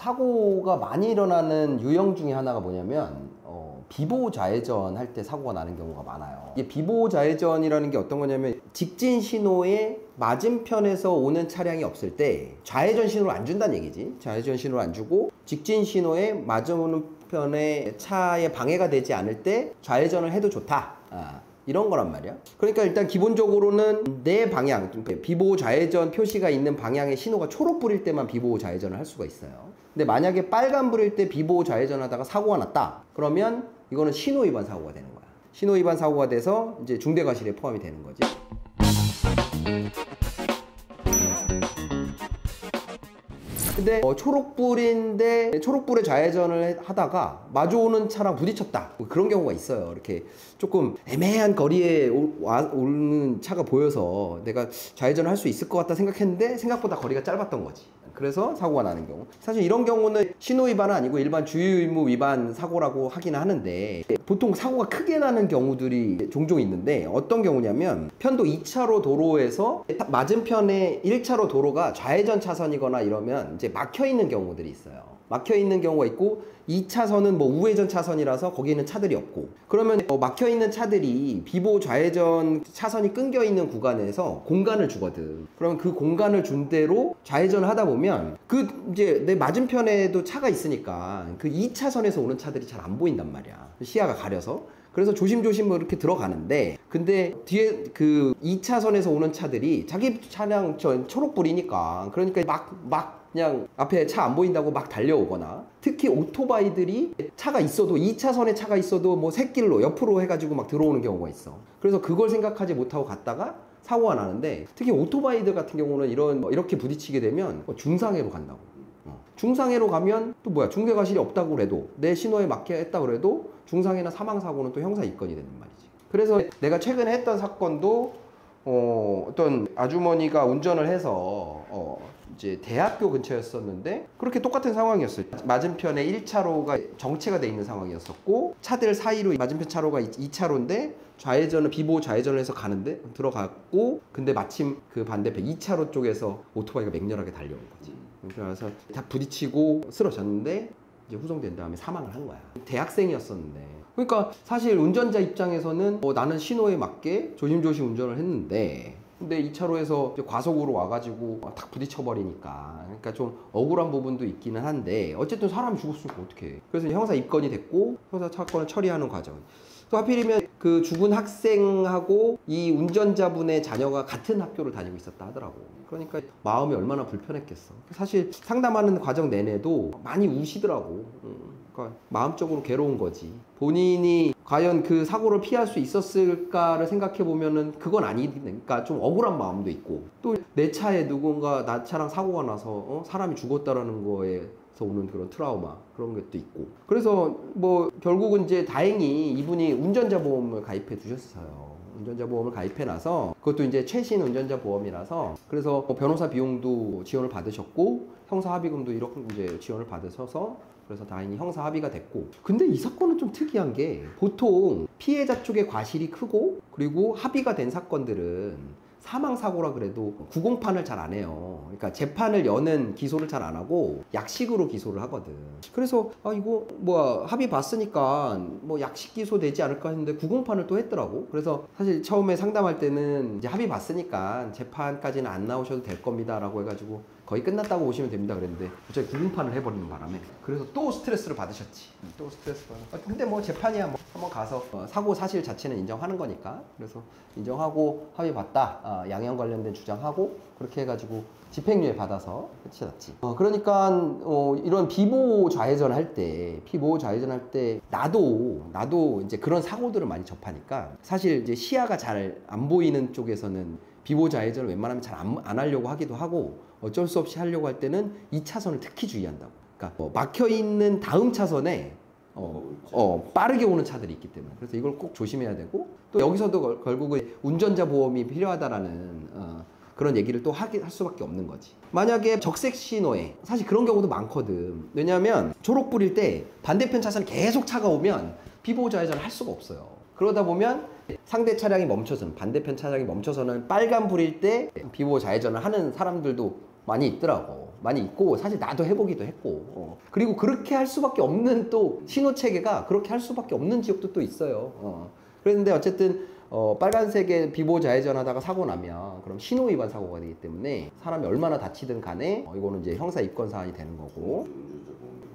사고가 많이 일어나는 유형 중에 하나가 뭐냐면 비보호 좌회전 할 때 사고가 나는 경우가 많아요. 이게 비보호 좌회전이라는 게 어떤 거냐면 직진 신호에 맞은편에서 오는 차량이 없을 때 좌회전 신호를 안 준다는 얘기지. 좌회전 신호를 안 주고 직진 신호에 맞은편의 차에 방해가 되지 않을 때 좌회전을 해도 좋다. 이런 거란 말이야. 그러니까 일단 기본적으로는 내 방향, 비보호 좌회전 표시가 있는 방향의 신호가 초록불일 때만 비보호 좌회전을 할 수가 있어요. 근데 만약에 빨간불일 때 비보호 좌회전 하다가 사고가 났다. 그러면 이거는 신호 위반 사고가 되는 거야. 신호 위반 사고가 돼서 이제 중대과실에 포함이 되는 거지. 근데 초록불인데 초록불에 좌회전을 하다가 마주오는 차랑 부딪혔다. 그런 경우가 있어요. 이렇게 조금 애매한 거리에 오는 차가 보여서 내가 좌회전을 할 수 있을 것 같다 생각했는데 생각보다 거리가 짧았던 거지. 그래서 사고가 나는 경우. 사실 이런 경우는 신호 위반은 아니고 일반 주유 의무 위반 사고라고 하긴 하는데 보통 사고가 크게 나는 경우들이 종종 있는데 어떤 경우냐면 편도 2차로 도로에서 맞은편에 1차로 도로가 좌회전 차선이거나 이러면 이제 막혀 있는 경우들이 있어요. 막혀 있는 경우가 있고 2차선은 뭐 우회전 차선이라서 거기에는 차들이 없고 그러면 막혀 있는 차들이 비보호 좌회전 차선이 끊겨 있는 구간에서 공간을 주거든. 그러면 그 공간을 준 대로 좌회전을 하다 보면 그 이제 내 맞은편에도 차가 있으니까 그 2차선에서 오는 차들이 잘 안 보인단 말이야. 시야가 가려서. 그래서 조심조심 이렇게 들어가는데 근데 뒤에 그 2차선에서 오는 차들이 자기 차량 초록불이니까 그러니까 막 그냥 앞에 차 안 보인다고 막 달려오거나 특히 오토바이들이 차가 있어도 2차선에 차가 있어도 뭐 샛길로 옆으로 해가지고 막 들어오는 경우가 있어. 그래서 그걸 생각하지 못하고 갔다가 사고가 나는데 특히 오토바이들 같은 경우는 이렇게 부딪히게 되면 중상해로 간다고. 중상해로 가면 또 뭐야 중대과실이 없다고 그래도 내 신호에 맞게 했다고 그래도 중상해나 사망사고는 또 형사 입건이 되는 말이지. 그래서 내가 최근에 했던 사건도 어떤 아주머니가 운전을 해서 이제 대학교 근처였었는데 그렇게 똑같은 상황이었어요. 맞은편에 1차로가 정체가 돼 있는 상황이었었고 차들 사이로 맞은편 차로가 2차로인데 좌회전을 비보호 좌회전을 해서 가는데 들어갔고 근데 마침 그 반대편 2차로 쪽에서 오토바이가 맹렬하게 달려온 거지. 그래서 다 부딪히고 쓰러졌는데 이제 후송된 다음에 사망을 한 거야. 대학생이었었는데 그러니까 사실 운전자 입장에서는 나는 신호에 맞게 조심조심 운전을 했는데 근데 2차로에서 과속으로 와가지고 탁 부딪혀버리니까 그러니까 좀 억울한 부분도 있기는 한데 어쨌든 사람이 죽었으니까 어떡해. 그래서 형사 입건이 됐고 형사 사건을 처리하는 과정. 또 하필이면 그 죽은 학생하고 이 운전자분의 자녀가 같은 학교를 다니고 있었다 하더라고. 그러니까 마음이 얼마나 불편했겠어. 사실 상담하는 과정 내내도 많이 우시더라고. 그러니까 마음적으로 괴로운 거지. 본인이 과연 그 사고를 피할 수 있었을까를 생각해 보면은 그건 아니니까 좀 억울한 마음도 있고 또 내 차에 누군가 나 차랑 사고가 나서 사람이 죽었다라는 거에 오는 그런 트라우마 그런 것도 있고 그래서 뭐 결국은 이제 다행히 이분이 운전자 보험을 가입해 두셨어요. 운전자 보험을 가입해 놔서 그것도 이제 최신 운전자 보험이라서 그래서 변호사 비용도 지원을 받으셨고 형사 합의금도 이렇게 이제 지원을 받으셔서 그래서 다행히 형사 합의가 됐고 근데 이 사건은 좀 특이한 게 보통 피해자 쪽의 과실이 크고 그리고 합의가 된 사건들은 사망사고라 그래도 구공판을 잘 안 해요. 그러니까 재판을 여는 기소를 잘 안 하고 약식으로 기소를 하거든. 그래서 이거 뭐 합의 봤으니까 뭐 약식 기소 되지 않을까 했는데 구공판을 또 했더라고. 그래서 사실 처음에 상담할 때는 이제 합의 봤으니까 재판까지는 안 나오셔도 될 겁니다 라고 해가지고 거의 끝났다고 보시면 됩니다 그랬는데 갑자기 구공판을 해버리는 바람에 그래서 또 스트레스를 받으셨지. 또 스트레스 받아. 근데 뭐 재판이야 뭐 한번 가서 사고 사실 자체는 인정하는 거니까 그래서 인정하고 합의 봤다. 양형 관련된 주장하고 그렇게 해가지고 집행유예 받아서 끝이 났지. 그러니까 이런 비보호 좌회전 할 때 나도 이제 그런 사고들을 많이 접하니까 사실 이제 시야가 잘 안 보이는 쪽에서는 비보호 좌회전을 웬만하면 잘 안 하려고 하기도 하고 어쩔 수 없이 하려고 할 때는 2차선을 특히 주의한다고. 그러니까 막혀있는 다음 차선에 빠르게 오는 차들이 있기 때문에 그래서 이걸 꼭 조심해야 되고 또 여기서도 결국은 운전자 보험이 필요하다라는 그런 얘기를 또 할 수밖에 없는 거지. 만약에 적색 신호에 사실 그런 경우도 많거든. 왜냐하면 초록불일 때 반대편 차선에 계속 차가 오면 비보호 좌회전을 할 수가 없어요. 그러다 보면 상대 차량이 멈춰서는 반대편 차량이 멈춰서는 빨간불일 때 비보호 좌회전을 하는 사람들도 많이 있더라고. 많이 있고 사실 나도 해보기도 했고 그리고 그렇게 할 수밖에 없는 또 신호 체계가 그렇게 할 수밖에 없는 지역도 또 있어요. 그런데 어쨌든 빨간색의 비보 좌회전 하다가 사고 나면 그럼 신호 위반 사고가 되기 때문에 사람이 얼마나 다치든 간에 이거는 이제 형사 입건 사안이 되는 거고.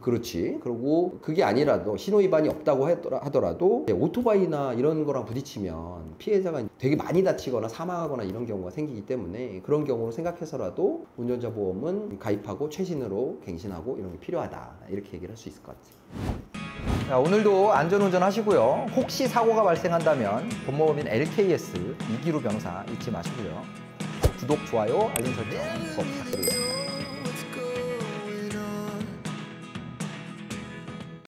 그렇지. 그리고 그게 아니라도 신호 위반이 없다고 하더라도 오토바이나 이런 거랑 부딪히면 피해자가 되게 많이 다치거나 사망하거나 이런 경우가 생기기 때문에 그런 경우를 생각해서라도 운전자 보험은 가입하고 최신으로 갱신하고 이런 게 필요하다. 이렇게 얘기를 할 수 있을 것 같아요. 자, 오늘도 안전운전 하시고요. 혹시 사고가 발생한다면 본모범인 LKS 이기루 변호사 잊지 마시고요. 구독, 좋아요, 알림 설정 꼭 부탁드리겠습니다.